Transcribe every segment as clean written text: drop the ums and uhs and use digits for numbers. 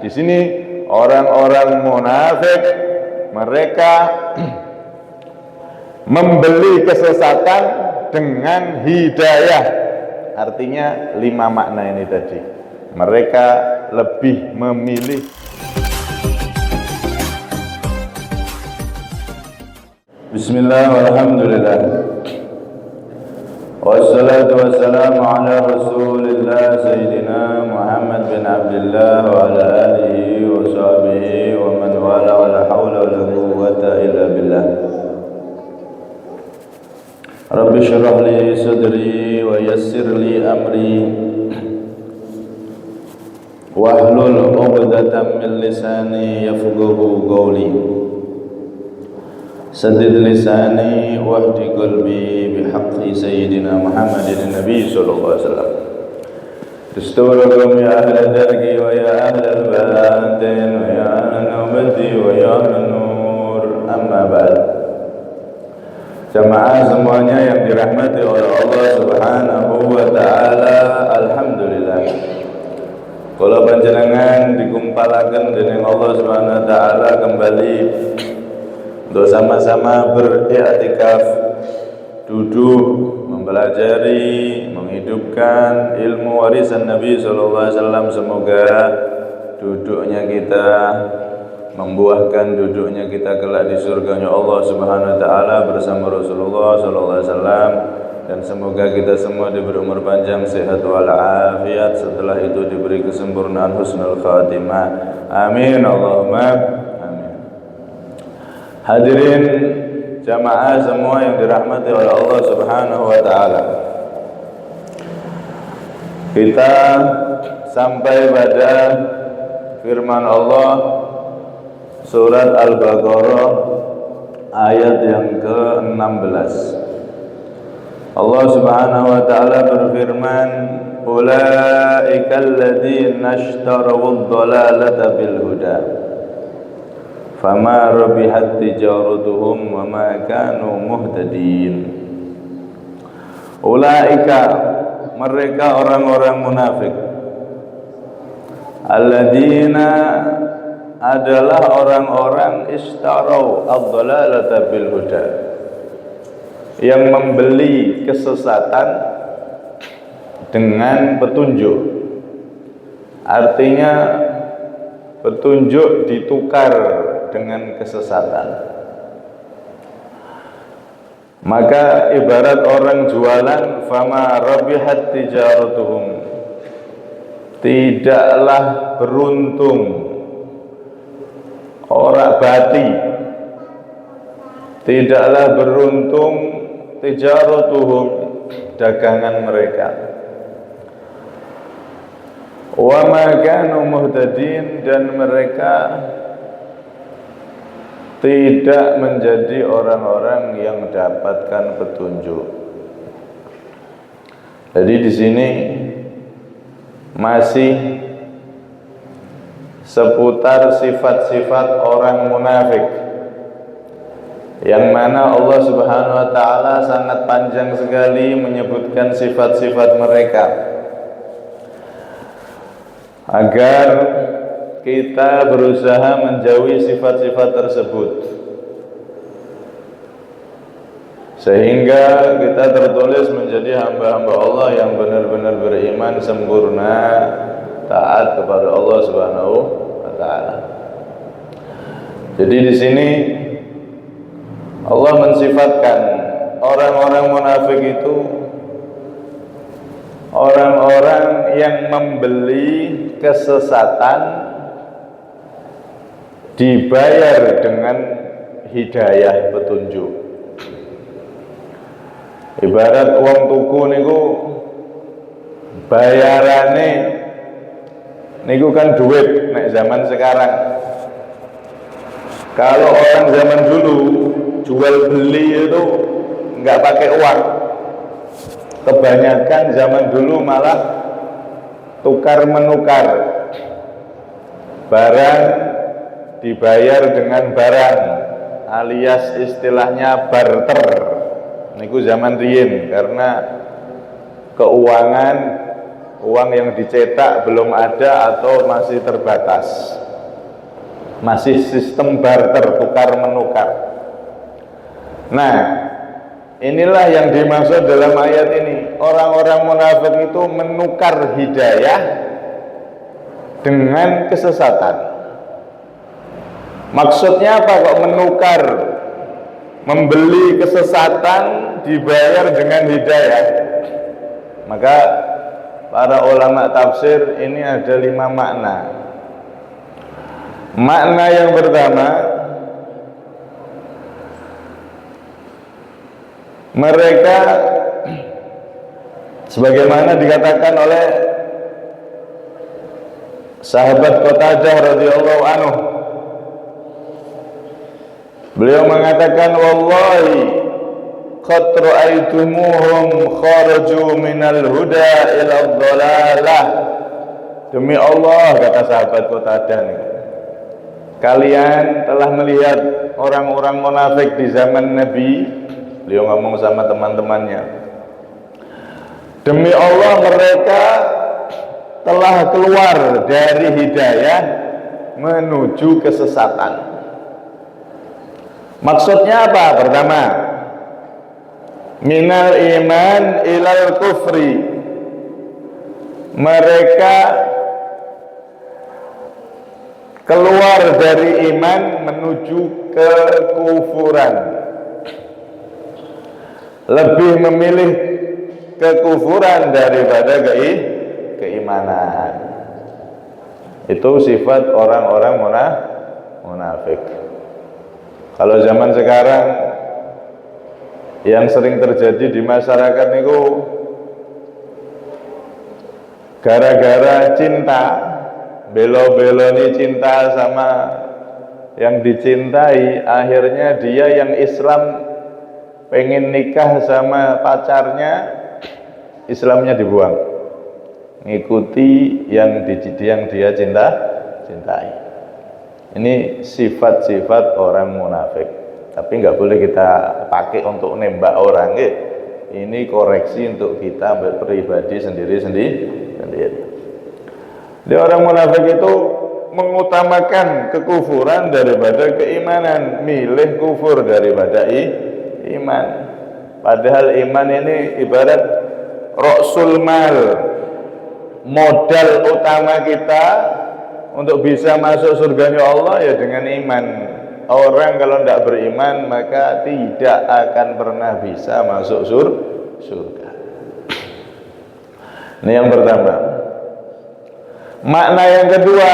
di sini orang-orang munafik mereka membeli kesesatan dengan hidayah. Artinya 5 makna ini tadi. Mereka lebih memilih. Bismillah walhamdulillah. Wassalatu wassalamu ala rasulillah Sayyidina Muhammad bin Abdullah wa ala alihi wa sahbihi wa man wala wa la hawla wa la quwwata illa billah. Rabbi syrah li sadri wa yassir li amri wahlul 'uqdatam min lisani yafqahu qawli. Saddid lisani wahdi qalbi bihaqqi sayyidina Muhammadin nabi sallallahu alaihi wasallam. Astagfirullahaladzim ya ahla dargi wa ya ahla al-batin wa ya ahla nubati wa ya ahla nur. Amma ba'd. Jamaah semuanya yang dirahmati oleh Allah Subhanahu wa taala, alhamdulillah. Kula panjenengan dikumpalaken dening Allah Subhanahu wa taala kembali untuk sama-sama beriktikaf, duduk, mempelajari, menghidupkan ilmu warisan Nabi sallallahu alaihi wasallam. Semoga duduknya kita membuahkan duduknya kita kelak di surganya Allah Subhanahu wa taala bersama Rasulullah sallallahu alaihi wasallam, dan semoga kita semua diberi umur panjang, sehat walafiat, setelah itu diberi kesempurnaan husnul khatimah. Amin Allahumma amin. Hadirin jamaah semua yang dirahmati oleh Allah Subhanahu wa taala. Kita sampai pada firman Allah surat Al-Baqarah ayat yang ke-16. Allah Subhanahu wa taala berfirman, "Ulaikal ladzina ishtarawud dhalalata bil huda, fama rabihat tijaratuhum wa ma kanu muhtadin." Ulaika, mereka orang-orang munafik. Alladzina, adalah orang-orang istarau ad-dhalalata bil huda, yang membeli kesesatan dengan petunjuk. Artinya petunjuk ditukar dengan kesesatan. Maka ibarat orang jualan, fama rabihat tijaratuhum, tidaklah beruntung, ora bati, tidaklah beruntung tijaratuhum, dagangan mereka, wa ma kanu muhtadin, dan mereka tidak menjadi orang-orang yang mendapatkan petunjuk. Jadi di sini masih seputar sifat-sifat orang munafik, yang mana Allah Subhanahu wa taala sangat panjang sekali menyebutkan sifat-sifat mereka agar kita berusaha menjauhi sifat-sifat tersebut, sehingga kita tertulis menjadi hamba-hamba Allah yang benar-benar beriman sempurna, taat kepada Allah Subhanahu wa taala. Jadi di sini Allah mensifatkan orang-orang munafik itu orang-orang yang membeli kesesatan dibayar dengan hidayah petunjuk. Ibarat uang tuku niku bayarane niku kan duit nek zaman sekarang. Kalau orang zaman dulu jual beli itu enggak pakai uang. Kebanyakan zaman dulu malah tukar menukar, barang dibayar dengan barang, alias istilahnya barter. Niku zaman riyin, karena keuangan uang yang dicetak belum ada atau masih terbatas, masih sistem barter, tukar menukar. Nah, inilah yang dimaksud dalam ayat ini. Orang-orang munafik itu menukar hidayah dengan kesesatan. Maksudnya apa kok menukar? Membeli kesesatan dibayar dengan hidayah. Maka para ulama tafsir ini ada 5 makna. Makna yang pertama, mereka sebagaimana dikatakan oleh sahabat Qatadah radhiyallahu anhu, beliau mengatakan, wallahi qad ra'aitumuhum kharaju minal huda ila dhalalah. Demi Allah, kata sahabat Qatadah, kalian telah melihat orang-orang munafik di zaman Nabi. Beliau ngomong sama teman-temannya, demi Allah mereka telah keluar dari hidayah menuju kesesatan. Maksudnya apa? Pertama, minal iman ilal kufri. Mereka keluar dari iman menuju kekufuran. Lebih memilih kekufuran daripada keimanan. Itu sifat orang-orang munafik. Kalau zaman sekarang yang sering terjadi di masyarakat itu gara-gara cinta, belo-beloni cinta sama yang dicintai, akhirnya dia yang Islam pengen nikah sama pacarnya, Islamnya dibuang, ngikuti yang dia cintai. Ini sifat-sifat orang munafik. Tapi nggak boleh kita pakai untuk nembak orang. Ini koreksi untuk kita pribadi sendiri. Jadi orang munafik itu mengutamakan kekufuran daripada keimanan, milih kufur daripada iman. Padahal iman ini ibarat ra'sul mal, modal utama kita untuk bisa masuk surganya Allah ya dengan iman. Orang kalau tidak beriman maka tidak akan pernah bisa masuk surga. Ini yang pertama. Makna yang kedua,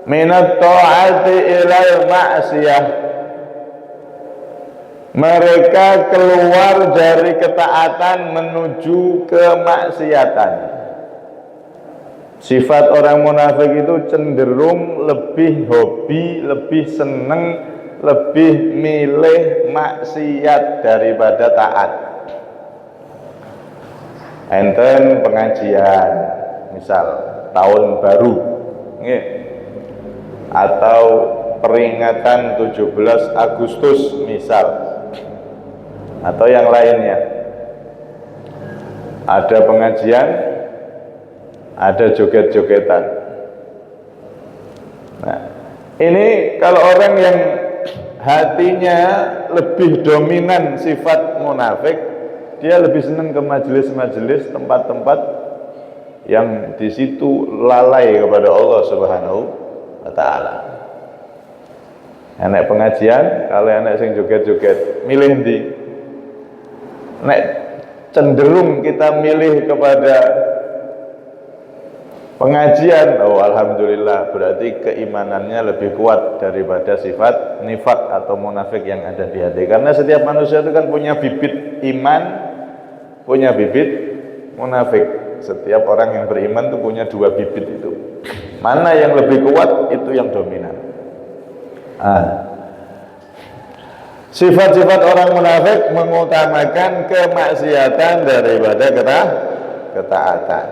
minat ta'ati ilal ma'siyah. Mereka keluar dari ketaatan menuju kemaksiatan. Sifat orang munafik itu cenderung lebih hobi, lebih seneng, lebih milih maksiat daripada taat. Enten pengajian, misal tahun baru, atau peringatan 17 Agustus misal, atau yang lainnya. Ada pengajian, ada joget-jogetan. Nah, ini kalau orang yang hatinya lebih dominan sifat munafik, dia lebih senang ke majelis-majelis, tempat-tempat yang di situ lalai kepada Allah Subhanahu wa taala. Enak pengajian, kalau enak sing joget-joget, milih ndi? Nek cenderung kita milih kepada pengajian, oh alhamdulillah, berarti keimanannya lebih kuat daripada sifat nifak atau munafik yang ada di hati. Karena setiap manusia itu kan punya bibit iman, punya bibit munafik. Setiap orang yang beriman itu punya 2 bibit itu. Mana yang lebih kuat itu yang dominan. Sifat-sifat orang munafik mengutamakan kemaksiatan daripada ketaatan.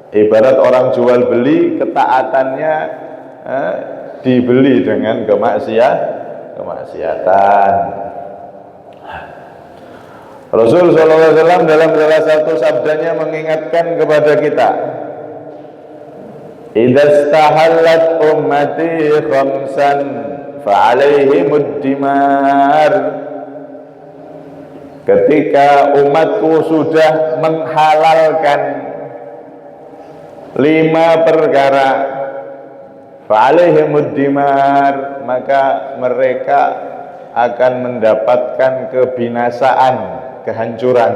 Ibarat orang jual beli, ketaatannya dibeli dengan kemaksiatan. Rasul SAW dalam salah satu sabdanya mengingatkan kepada kita, idza stahallat ummati khamsan fa'alaihimud dimar. Ketika umatku sudah menghalalkan 5 perkara, fa'alaihimud dimar, maka mereka akan mendapatkan kebinasaan, kehancuran.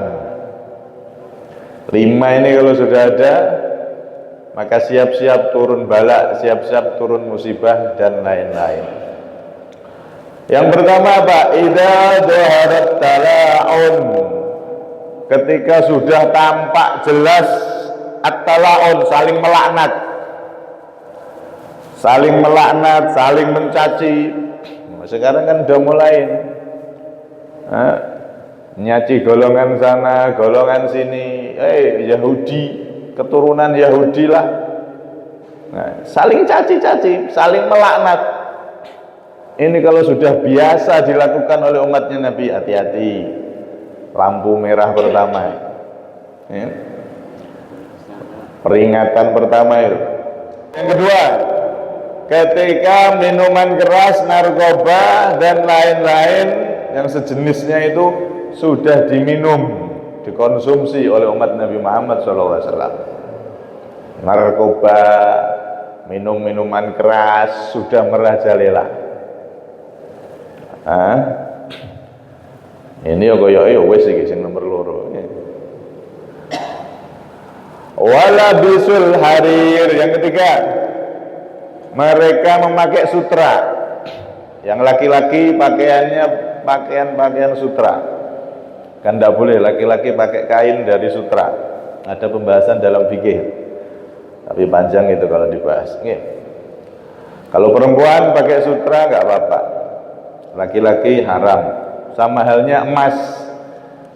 5 ini kalau sudah ada, maka siap-siap turun bala, siap-siap turun musibah dan lain-lain. Yang pertama apa? Idza dhaharat tala'un, ketika sudah tampak jelas at-tala'un, saling melaknat, saling mencaci. Sekarang kan udah mulai nyaci golongan sana, golongan sini, Yahudi, keturunan Yahudi lah. Nah, saling caci-caci, saling melaknat. Ini kalau sudah biasa dilakukan oleh umatnya Nabi, hati-hati. Lampu merah pertama ya. Peringatan pertama itu. Yang kedua, ketika minuman keras, narkoba dan lain-lain yang sejenisnya itu sudah diminum, dikonsumsi oleh umat Nabi Muhammad SAW. Narkoba, minuman keras sudah merajalela. Ini ya kaya wis iki sing nomor 2. Wala bisul harir. Yang ketiga, mereka memakai sutra. Yang laki-laki pakaiannya pakaian sutra. Kan tidak boleh laki-laki pakai kain dari sutra. Ada pembahasan dalam fikih, tapi panjang itu kalau dibahas. Kalau perempuan pakai sutra nggak apa-apa, laki-laki haram. Sama halnya emas,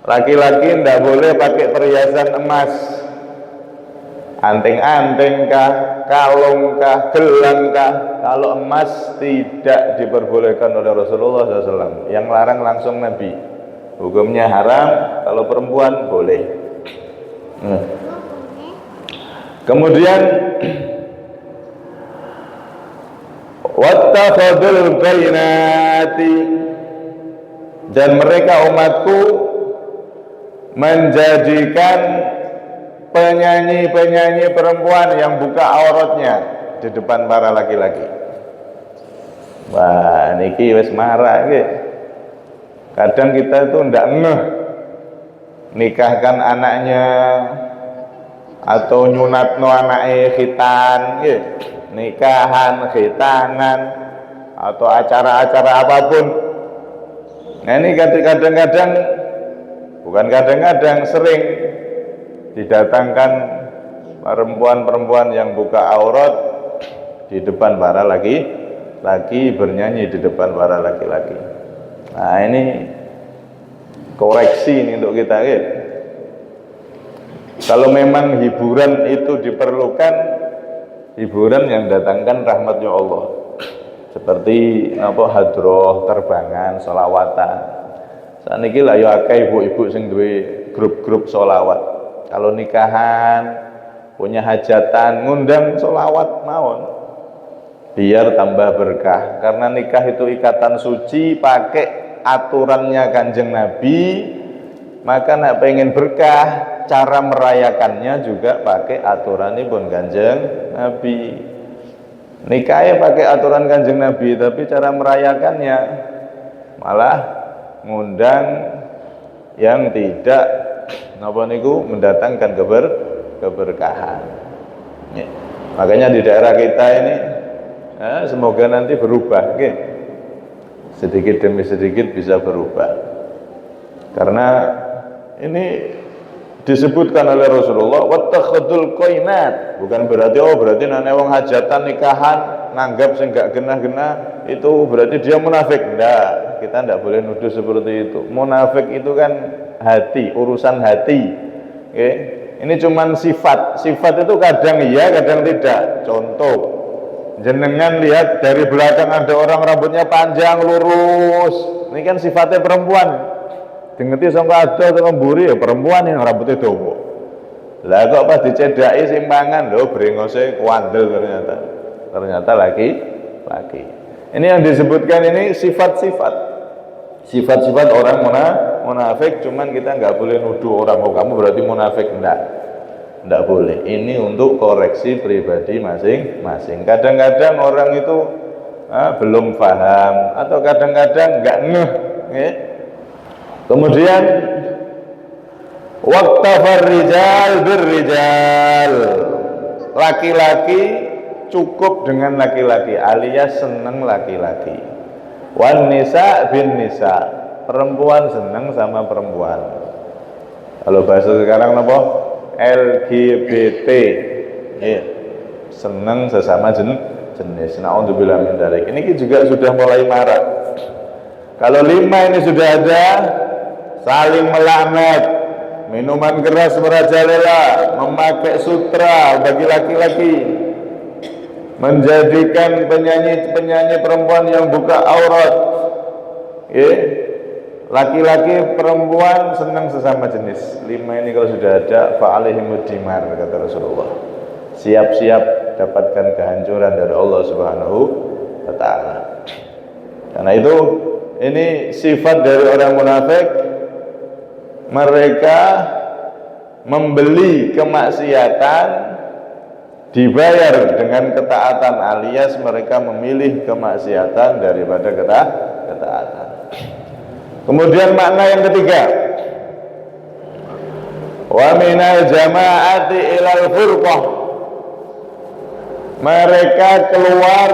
laki-laki tidak boleh pakai perhiasan emas, anting-anting kah, kalung kah, gelang kah. Kalau emas tidak diperbolehkan oleh Rasulullah SAW. Yang larang langsung Nabi. Hukumnya haram. Kalau perempuan boleh. Kemudian wattakhadul bainati, dan mereka umatku menjadikan penyanyi-penyanyi perempuan yang buka auratnya di depan para laki-laki. Wah, niki wis marah iki. Kadang kita itu ndak ngeh nikahkan anaknya atau nyunatno anake khitan nggih. Nikahan, khitanan atau acara-acara apapun. Nah, ini kadang-kadang, bukan kadang-kadang, sering didatangkan perempuan-perempuan yang buka aurat di depan para laki-laki, bernyanyi di depan para laki-laki. Nah, ini koreksi ini untuk kita ya. Kalau memang hiburan itu diperlukan, hiburan yang datangkan rahmatnya Allah, seperti hadroh, terbangan, sholawatan. Saat ini lah ya akeh ibu-ibu sing duwe grup-grup sholawat. Kalau nikahan, punya hajatan, ngundang sholawat mawon, biar tambah berkah. Karena nikah itu ikatan suci, pakai aturannya Kanjeng Nabi. Maka nak pengen berkah, cara merayakannya juga pakai aturan pun Kanjeng Nabi. Nikahnya pakai aturan Kanjeng Nabi, tapi cara merayakannya malah ngundang yang tidak mendatangkan keberkahan. Ya. Makanya di daerah kita ini semoga nanti berubah, sedikit demi sedikit bisa berubah. Karena ini disebutkan oleh Rasulullah wattakhadul qainat, bukan berarti nek wong hajatan nikahan nanggap sing gak genah-genah itu berarti dia munafik. Enggak, kita enggak boleh nuduh seperti itu. Munafik itu kan hati, urusan hati. Oke. Ini cuman sifat. Sifat itu kadang iya, kadang tidak. Contoh, jenengan lihat dari belakang ada orang rambutnya panjang lurus. Ini kan sifatnya perempuan. dingeti sangka adoh saka mburi ya perempuan yang rambutnya dawa. Lah kok pas dicedhaki simpangan lho brengose kuandel ternyata laki. Ini yang disebutkan ini sifat-sifat orang munafik, cuman kita nggak boleh nuduh orang, oh kamu berarti munafik, enggak boleh. Ini untuk koreksi pribadi masing-masing. Kadang-kadang orang itu belum paham atau kadang-kadang nggak ngeh, ya. Kemudian waqtafar rijal birrijal, laki-laki cukup dengan laki-laki alias seneng laki-laki. Wan nisa bin nisa, perempuan seneng sama perempuan. Kalau bahasa sekarang apa? LGBT, ya. Seneng sesama jenis. Naudzubillah min dzalik. Ini juga sudah mulai marak. Kalau 5 ini sudah ada, saling melaknat, minuman keras merajalela, memakai sutra bagi laki-laki, menjadikan penyanyi perempuan yang buka aurat, ya. Laki-laki perempuan senang sesama jenis. 5 ini kalau sudah ada, fa'alaihimud dimar, kata Rasulullah. Siap-siap dapatkan kehancuran dari Allah Subhanahu wa ta'ala. Karena itu ini sifat dari orang munafik. Mereka membeli kemaksiatan dibayar dengan ketaatan, alias mereka memilih kemaksiatan daripada ketaatan. Kemudian makna yang ketiga, wa minal jama'ati ilal furqah, mereka keluar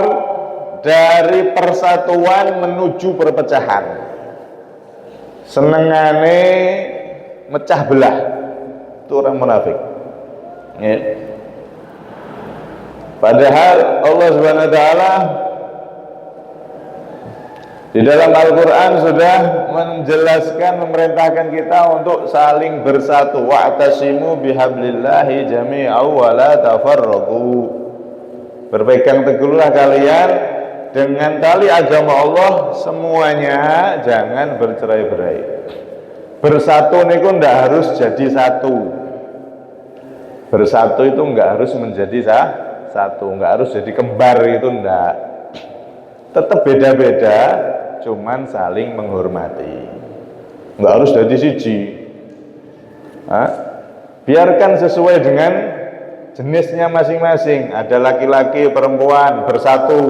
dari persatuan menuju perpecahan. Senengane mecah belah, itu orang munafik, ya. Padahal Allah Subhanahu wa taala di dalam Al-Qur'an sudah menjelaskan, memerintahkan kita untuk saling bersatu. Wa'tasimu bihablillahi jami'an wa la tafarraqu. Berpegang teguhlah kalian dengan tali agama Allah semuanya, jangan bercerai-berai. Bersatu niku ndak harus jadi satu. Bersatu itu nggak harus menjadi satu, nggak harus jadi kembar, itu ndak. Tetap beda-beda, cuman saling menghormati. Nggak harus jadi siji. Biarkan sesuai dengan jenisnya masing-masing. Ada laki-laki, perempuan, bersatu.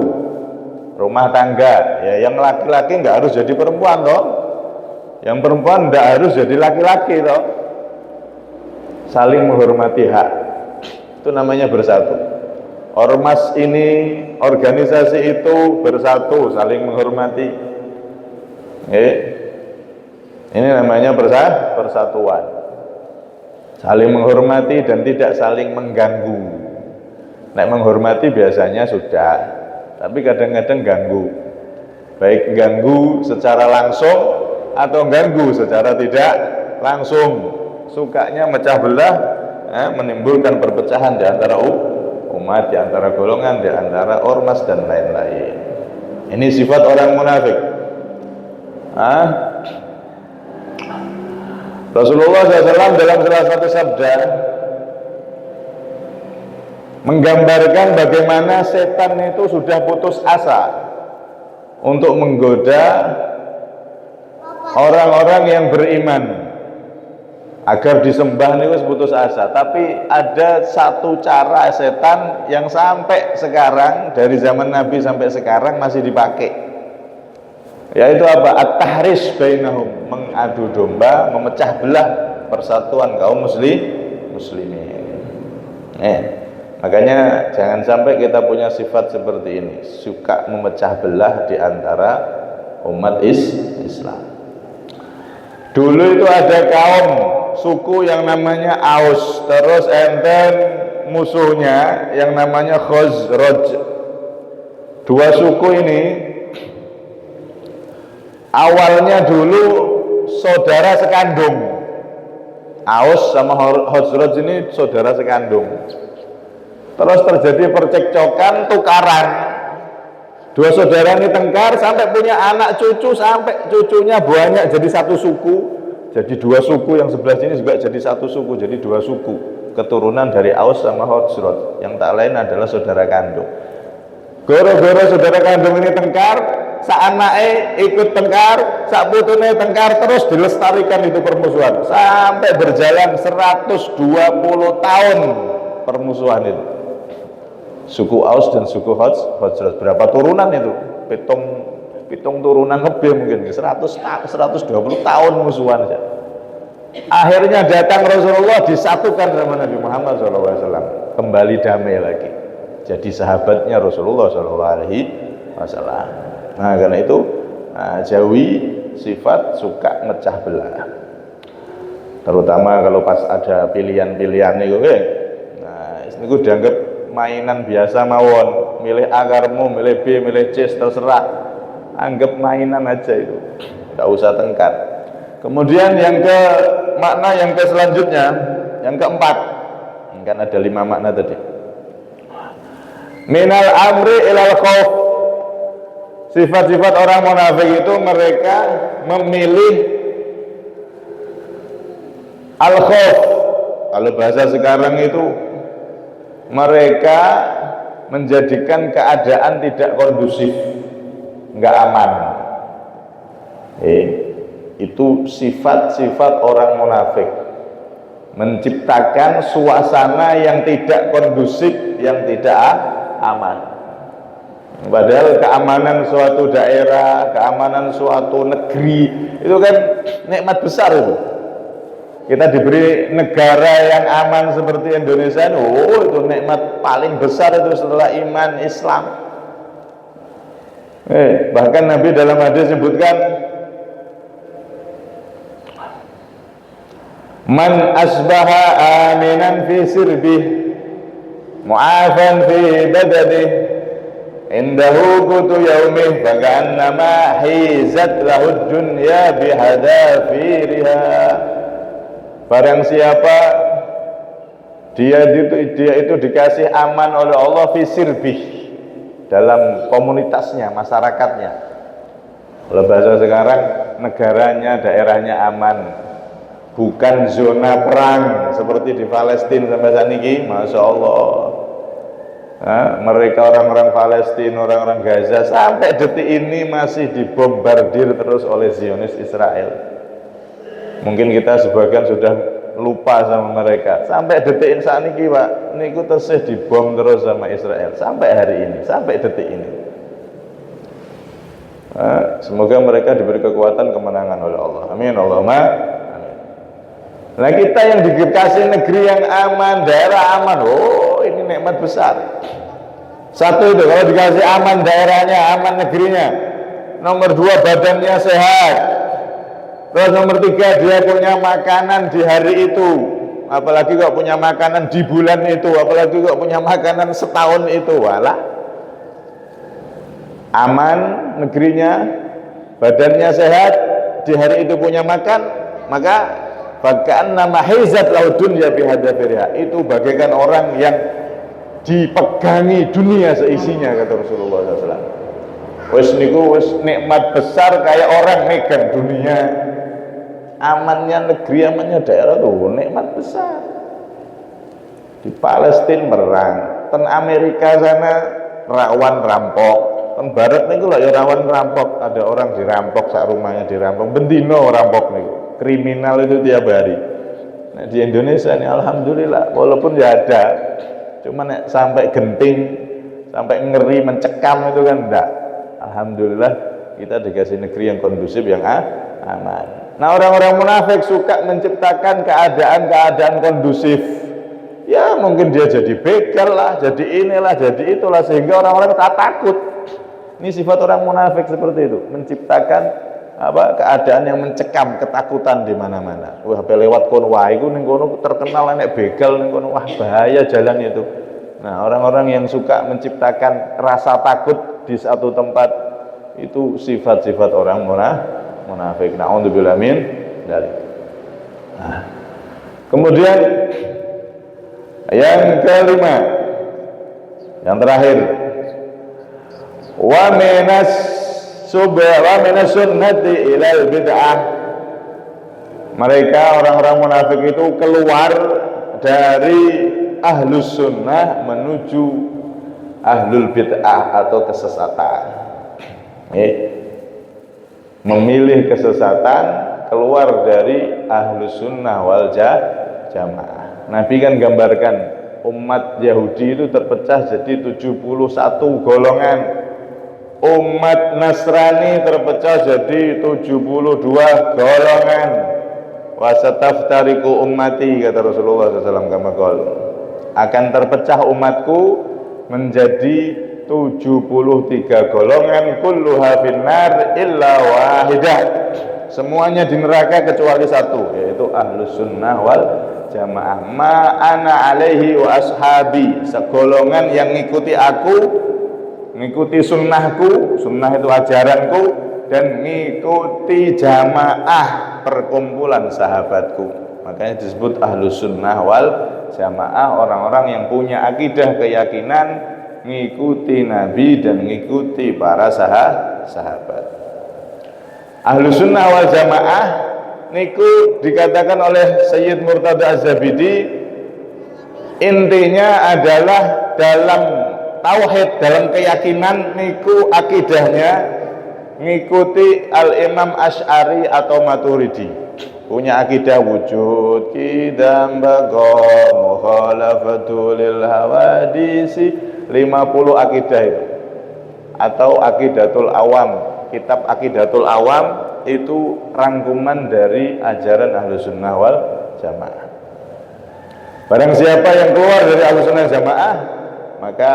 Rumah tangga, ya, yang laki-laki nggak harus jadi perempuan toh. Yang perempuan nggak harus jadi laki-laki toh. Saling menghormati hak. Itu namanya bersatu. Ormas ini, organisasi itu bersatu, saling menghormati. Ini namanya persatuan. Saling menghormati dan tidak saling mengganggu. Nek menghormati biasanya sudah, tapi kadang-kadang ganggu. Baik ganggu secara langsung atau ganggu secara tidak langsung. Sukanya mecah belah, menimbulkan perpecahan di antara umat, di antara golongan, di antara ormas dan lain-lain. Ini sifat orang munafik. Rasulullah SAW dalam salah satu sabda menggambarkan bagaimana setan itu sudah putus asa untuk menggoda orang-orang yang beriman agar disembah niku putus asa. Tapi ada satu cara setan yang sampai sekarang, dari zaman Nabi sampai sekarang masih dipakai, yaitu apa? At-tahris bainahum, mengadu domba, memecah belah persatuan kaum muslimin. Makanya jangan sampai kita punya sifat seperti ini, suka memecah belah di antara umat Islam. Dulu itu ada kaum suku yang namanya Aus, terus enten musuhnya yang namanya Khazraj. Dua suku ini awalnya dulu saudara sekandung. Aus sama Khazraj ini saudara sekandung. Terus terjadi percekcokan, tukaran. Dua saudara ini tengkar sampai punya anak cucu, sampai cucunya banyak jadi satu suku. Jadi dua suku yang sebelah sini juga jadi satu suku, jadi dua suku, keturunan dari Aus sama Khazraj. Yang tak lain adalah saudara kandung. Goro-goro saudara kandung ini tengkar, saanake ikut tengkar, sak putune tengkar, terus dilestarikan itu permusuhan sampai berjalan 120 tahun permusuhan itu. Suku Aus dan suku Khazraj, berapa turunan itu? Pitung turunan lebih mungkin 120 tahun musuhan saja. Akhirnya datang Rasulullah, disatukan sama Nabi Muhammad SAW, kembali damai lagi. Jadi sahabatnya Rasulullah SAW. Nah, karena itu jauhi sifat suka mecah belah. Terutama kalau pas ada pilihan-pilihan itu, nah, itu dianggap mainan biasa mawon. Milih A karemu, milih B, milih C, terserah. Anggap mainan aja itu, nggak usah tengkar. Kemudian makna yang selanjutnya, yang keempat, kan ada 5 makna tadi. Minal amri ilal khauf. Sifat-sifat orang munafik itu mereka memilih al khauf. Kalau bahasa sekarang itu mereka menjadikan keadaan tidak kondusif, nggak aman. Itu sifat-sifat orang munafik, menciptakan suasana yang tidak kondusif, yang tidak aman. Padahal keamanan suatu daerah, keamanan suatu negeri itu kan nikmat besar itu. Kita diberi negara yang aman seperti Indonesia, itu nikmat paling besar itu setelah iman Islam. Bahkan Nabi dalam hadis sebutkan, man asbaha aminan fi sirbih mu'afan fi badadih indahu qutu yaumih faka'annama hizat lahud dunya bihadafiriha. Barang siapa dia itu dikasih aman oleh Allah fi sirbih, dalam komunitasnya, masyarakatnya. Kalau bahasa sekarang, negaranya, daerahnya aman, bukan zona perang seperti di Palestina sampai saat ini. Masya Allah, mereka orang-orang Palestina, orang-orang Gaza sampai detik ini masih dibombardir terus oleh Zionis Israel. Mungkin kita sebagian sudah lupa sama mereka. Sampai detik saat ini, Pak, niku tesih dibom terus sama Israel sampai hari ini, sampai detik ini. Semoga mereka diberi kekuatan kemenangan oleh Allah. Amin Allahumma amin. Nah, kita yang dikasih negeri yang aman, daerah aman, ini nikmat besar. Satu itu, kalau dikasih aman daerahnya, aman negerinya. Nomor 2, badannya sehat. Terus nomor 3, dia punya makanan di hari itu. Apalagi kok punya makanan di bulan itu, apalagi kok punya makanan setahun itu. Walah, aman negerinya, badannya sehat, di hari itu punya makan, maka bahkan nama hizat laudun ya bihadafiriha, itu bagaikan orang yang dipegangi dunia seisinya, kata Rasulullah SAW. Wes niku wes nikmat besar kayak orang megang dunia. Amannya negeri, amannya daerah tuh nikmat besar. Di Palestina perang, ten Amerika sana rawan rampok, ten barat niku lho ya rawan rampok, ada orang dirampok, sak rumahnya dirampok, bendino rampok niku. Kriminal itu tiap hari. Nah, di Indonesia ini alhamdulillah walaupun ya ada, cuman sampai genting, sampai ngeri mencekam itu kan enggak. Alhamdulillah kita dikasih negeri yang kondusif, yang aman. Nah, orang-orang munafik suka menciptakan keadaan-keadaan kondusif. Ya mungkin dia jadi begal lah, jadi inilah, jadi itulah, sehingga orang-orang tak takut. Ini sifat orang munafik seperti itu, menciptakan keadaan yang mencekam, ketakutan di mana-mana. Wah, lewat kono wae iku ning kono terkenal nek begal ning kono, wah bahaya jalan itu. Nah, orang-orang yang suka menciptakan rasa takut di satu tempat, itu sifat-sifat orang munafik. Na'udzubillah min dzalik. Nah, kemudian yang kelima, yang terakhir, wa minas sunnati ilal bid'ah Mereka orang-orang munafik itu keluar dari ahlus sunnah menuju ahlul bid'ah atau kesesatan. Memilih kesesatan, keluar dari ahlus sunnah wal jamaah. Nabi kan gambarkan umat Yahudi itu terpecah jadi 71 golongan. Umat Nasrani terpecah jadi 72 golongan. Wasataftariku ummati, kata Rasulullah SAW, kama qol, akan terpecah umatku menjadi 73 golongan, kulluha finnar illa wahidah, semuanya di neraka kecuali satu, yaitu ahlus sunnah wal jamaah. Ma ana alaihi wa ashabi, segolongan yang ngikuti aku, ngikuti sunnahku, sunnah itu ajaranku, dan ngikuti jamaah perkumpulan sahabatku. Makanya disebut ahlus sunnah wal jamaah, orang-orang yang punya akidah keyakinan ngikuti Nabi dan ngikuti para sahabat. Ahlus sunnah wal jamaah niku dikatakan oleh Sayyid Murtada Az-Zabidi, intinya adalah dalam tauhid, dalam keyakinan niku akidahnya ngikuti Al-Imam Asy'ari atau Maturidi, punya akidah wujud, qidam baqa, mukhalafatul hawadisi, 50 akidah itu, atau Aqidatul Awam. Kitab Aqidatul Awam itu rangkuman dari ajaran Ahlus Sunnah wal Jamaah. Barang siapa yang keluar dari Ahlus Sunnah Jamaah, maka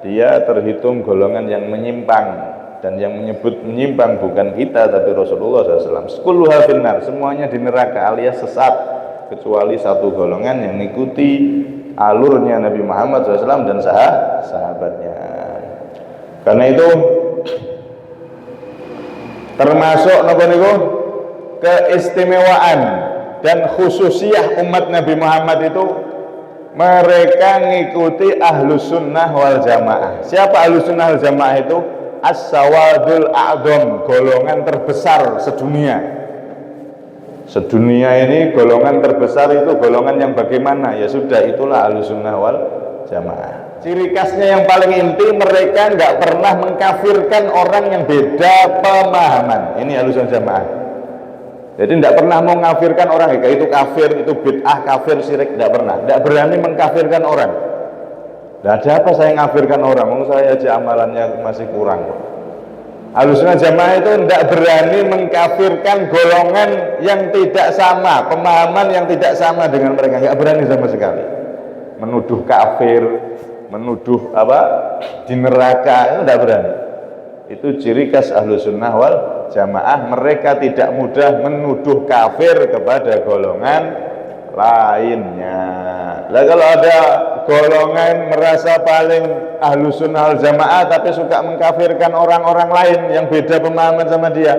dia terhitung golongan yang menyimpang. Dan yang menyebut menyimpang bukan kita tapi Rasulullah SAW. Kulluha finnar, semuanya di neraka alias sesat, kecuali satu golongan yang mengikuti alurnya Nabi Muhammad SAW dan sahabatnya. Karena itu termasuk keistimewaan dan khususiyah umat Nabi Muhammad itu, mereka ngikuti ahlus sunnah wal jamaah. Siapa ahlus sunnah wal jamaah itu? As-sawadul a'dham, golongan terbesar sedunia. Sedunia ini golongan terbesar itu golongan yang bagaimana? Ya sudah, itulah ahlus sunnah wal jamaah. Ciri khasnya yang paling inti, mereka nggak pernah mengkafirkan orang yang beda pemahaman. Ini ahlus sunnah jamaah. Jadi tidak pernah mau mengkafirkan orang, kayak itu kafir, itu bid'ah, kafir, syirik, tidak pernah. Tidak berani mengkafirkan orang. Tidak ada apa saya ngafirkan orang, saya aja amalannya masih kurang. Ahlussunnah jamaah itu tidak berani mengkafirkan golongan yang tidak sama, pemahaman yang tidak sama dengan mereka, nggak berani sama sekali. Menuduh kafir, menuduh di neraka, itu tidak berani. Itu ciri khas Ahlussunnah wal jamaah, mereka tidak mudah menuduh kafir kepada golongan lainnya. Lah kalau ada golongan merasa paling ahlus sunnah wal jamaah tapi suka mengkafirkan orang-orang lain yang beda pemahaman sama dia,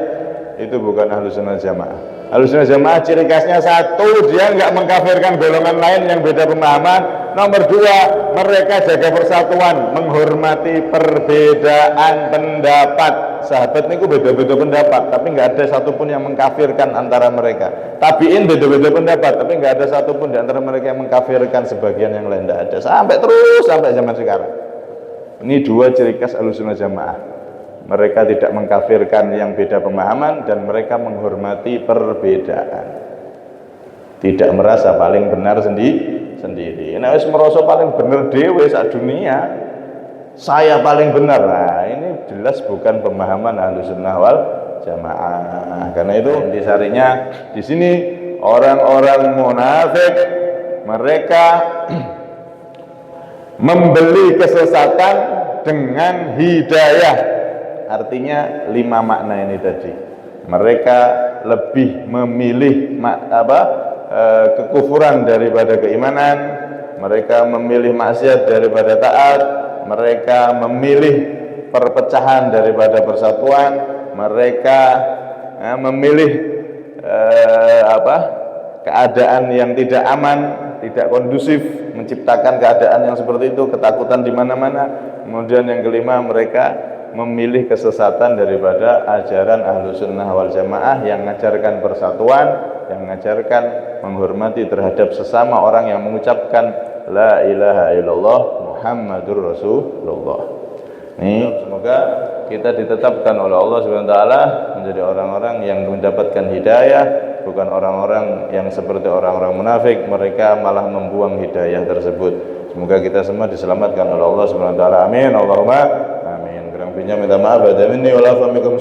itu bukan ahlus sunnah jamaah. Ahlus sunnah jamaah ciri khasnya satu, dia nggak mengkafirkan golongan lain yang beda pemahaman. Nomor dua, mereka jaga persatuan, menghormati perbedaan pendapat. Sahabat niku beda-beda pendapat, tapi nggak ada satupun yang mengkafirkan antara mereka. Tabiin beda-beda pendapat, tapi nggak ada satupun di antara mereka yang mengkafirkan sebagian yang lain, tidak ada. Sampai zaman sekarang. Ini dua ciri khas Ahlussunnah Jamaah. Mereka tidak mengkafirkan yang beda pemahaman dan mereka menghormati perbedaan. Tidak merasa paling benar sendiri. Nah, wis merasa paling benar dhewe sak dunia. Saya paling benar. Nah, ini jelas bukan pemahaman Ahlussunnah wal Jamaah. Karena itu intisarinya di sini orang-orang munafik, mereka membeli kesesatan dengan hidayah. Artinya 5 makna ini tadi. Mereka lebih memilih kekufuran daripada keimanan, mereka memilih maksiat daripada taat, mereka memilih perpecahan daripada persatuan, mereka memilih keadaan yang tidak aman, tidak kondusif, menciptakan keadaan yang seperti itu, ketakutan di mana-mana. Kemudian yang kelima, mereka memilih kesesatan daripada ajaran Ahlus Sunnah wal Jamaah yang mengajarkan persatuan, yang mengajarkan menghormati terhadap sesama orang yang mengucapkan la ilaha illallah Muhammadur Rasulullah. Ini semoga kita ditetapkan oleh Allah Subhanahu wa taala menjadi orang-orang yang mendapatkan hidayah, bukan orang-orang yang seperti orang-orang munafik, mereka malah membuang hidayah tersebut. Semoga kita semua diselamatkan oleh Allah Subhanahu wa taala. Amin. Allahumma amin. Kurang lebihnya minta maaf. Ada minni wal afa minkum.